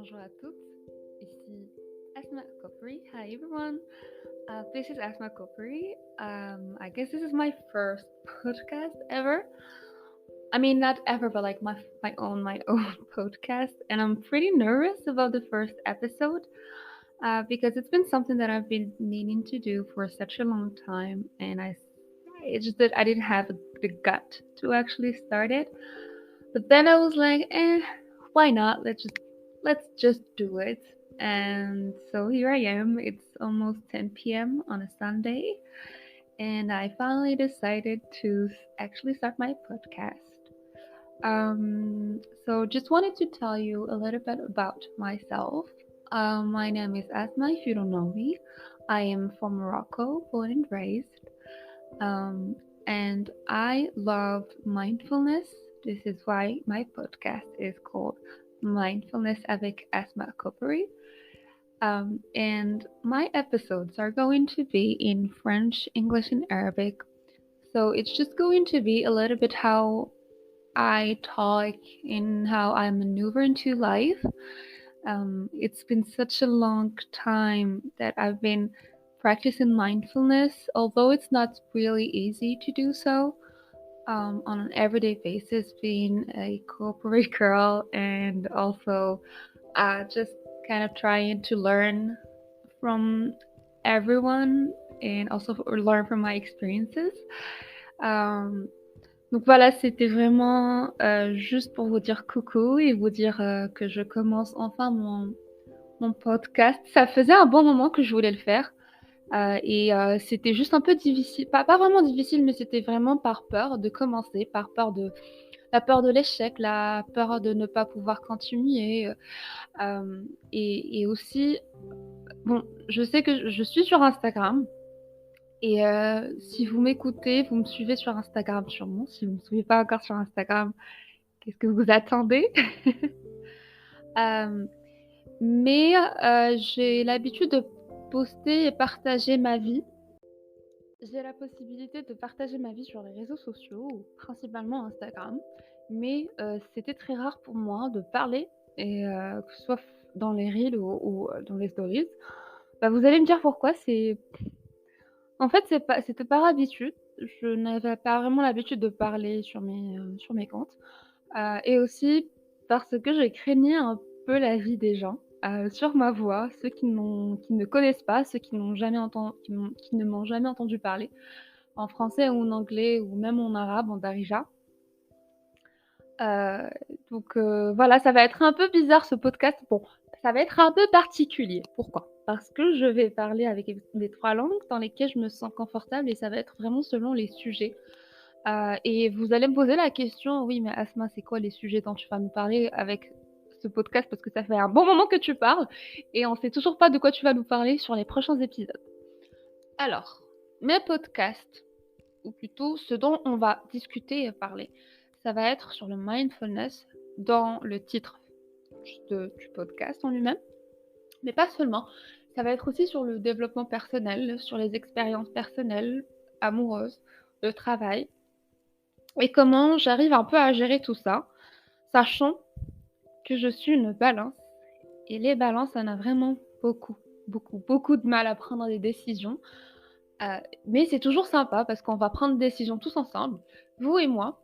Bonjour à toutes. Ici Asma Kopri. Hi everyone. This is Asma Kopri. I guess this is my first podcast ever. I mean, not ever, but like my own podcast, and I'm pretty nervous about the first episode because it's been something that I've been meaning to do for such a long time, and it's just that I didn't have the gut to actually start it. But then I was like, why not? Let's just do it. And so here I am. It's almost 10 p.m. on a Sunday, and I finally decided to actually start my podcast. So just wanted to tell you a little bit about myself. My name is Asma, if you don't know me. I am from Morocco, born and raised. Um, and I love mindfulness. This is why my podcast is called Mindfulness avec Asma Kopri. And my episodes are going to be in French, English, and Arabic. So it's just going to be a little bit how I talk and how I maneuver into life. It's been such a long time that I've been practicing mindfulness, although it's not really easy to do so on an everyday basis, being a corporate girl and also just kind of trying to learn from everyone and also learn from my experiences. Um, donc voilà, c'était vraiment juste pour vous dire coucou et vous dire que je commence enfin mon podcast. Ça faisait un bon moment que je voulais le faire et c'était juste un peu difficile, pas vraiment difficile, mais c'était vraiment par peur de commencer, par peur de la peur de l'échec, la peur de ne pas pouvoir continuer et aussi, bon, je sais que je suis sur Instagram. Et si vous m'écoutez, vous me suivez sur Instagram sûrement. Si vous ne me suivez pas encore sur Instagram, qu'est-ce que vous attendez? Euh, mais j'ai l'habitude de poster et partager ma vie. J'ai la possibilité de partager ma vie sur les réseaux sociaux, principalement Instagram. Mais c'était très rare pour moi de parler, et que ce soit dans les reels ou dans les stories. Bah, vous allez me dire pourquoi. En fait, c'était par habitude. Je n'avais pas vraiment l'habitude de parler sur mes comptes, et aussi parce que je craignais un peu la vie des gens, sur ma voix, ceux qui ne connaissent pas, ceux qui ne m'ont jamais entendu parler en français ou en anglais ou même en arabe, en darija. Heu, voilà, ça va être un peu bizarre ce podcast. Bon, ça va être un peu particulier. Pourquoi? Parce que je vais parler avec les 3 langues dans lesquelles je me sens confortable et ça va être vraiment selon les sujets. Et vous allez me poser la question: «Oui, mais Asma, c'est quoi les sujets dont tu vas nous parler avec ce podcast?» parce que ça fait un bon moment que tu parles et on sait toujours pas de quoi tu vas nous parler sur les prochains épisodes. Alors, mes podcasts, ou plutôt ce dont on va discuter et parler, ça va être sur le mindfulness dans le titre du podcast en lui-même, mais pas seulement. Ça va être aussi sur le développement personnel, sur les expériences personnelles, amoureuses, le travail, et comment j'arrive un peu à gérer tout ça, sachant que je suis une balance, et les balances, on a vraiment beaucoup de mal à prendre des décisions. Mais c'est toujours sympa parce qu'on va prendre des décisions tous ensemble, vous et moi.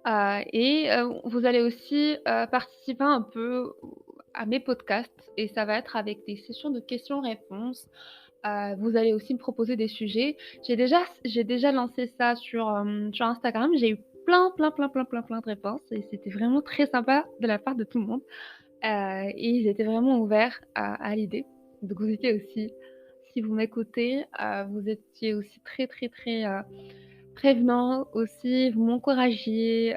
Et vous allez aussi participer un peu à mes podcasts et ça va être avec des sessions de questions-réponses. Vous allez aussi me proposer des sujets. J'ai déjà lancé ça sur Instagram. J'ai eu plein de réponses et c'était vraiment très sympa de la part de tout le monde. Et ils étaient vraiment ouverts à l'idée. Donc vous étiez aussi, si vous m'écoutez, vous étiez aussi très prévenant aussi, vous m'encouragiez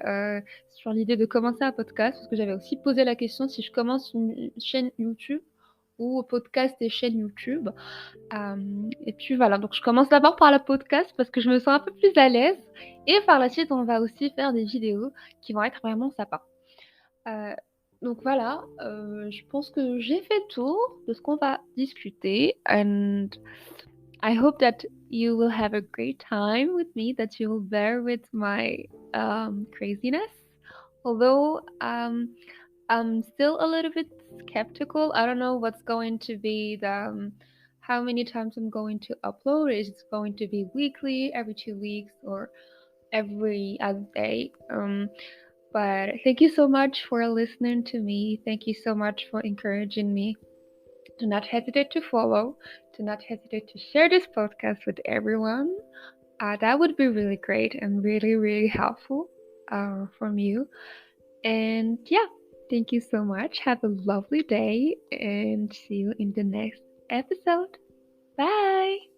sur l'idée de commencer un podcast, parce que j'avais aussi posé la question si je commence une chaîne YouTube ou podcast et chaîne YouTube. Et puis voilà, donc je commence d'abord par la podcast parce que je me sens un peu plus à l'aise. Et par la suite, on va aussi faire des vidéos qui vont être vraiment sympas. Euh, donc voilà, je pense que j'ai fait le tour de ce qu'on va discuter. And I hope that you will have a great time with me, that you will bear with my craziness. Although I'm still a little bit skeptical. I don't know what's going to be the how many times I'm going to upload. Is it going to be weekly, every 2 weeks, or every other day? But thank you so much for listening to me. Thank you so much for encouraging me. Do not hesitate to follow. Do not hesitate to share this podcast with everyone. That would be really great and really, really helpful from you. And yeah, thank you so much. Have a lovely day and see you in the next episode. Bye.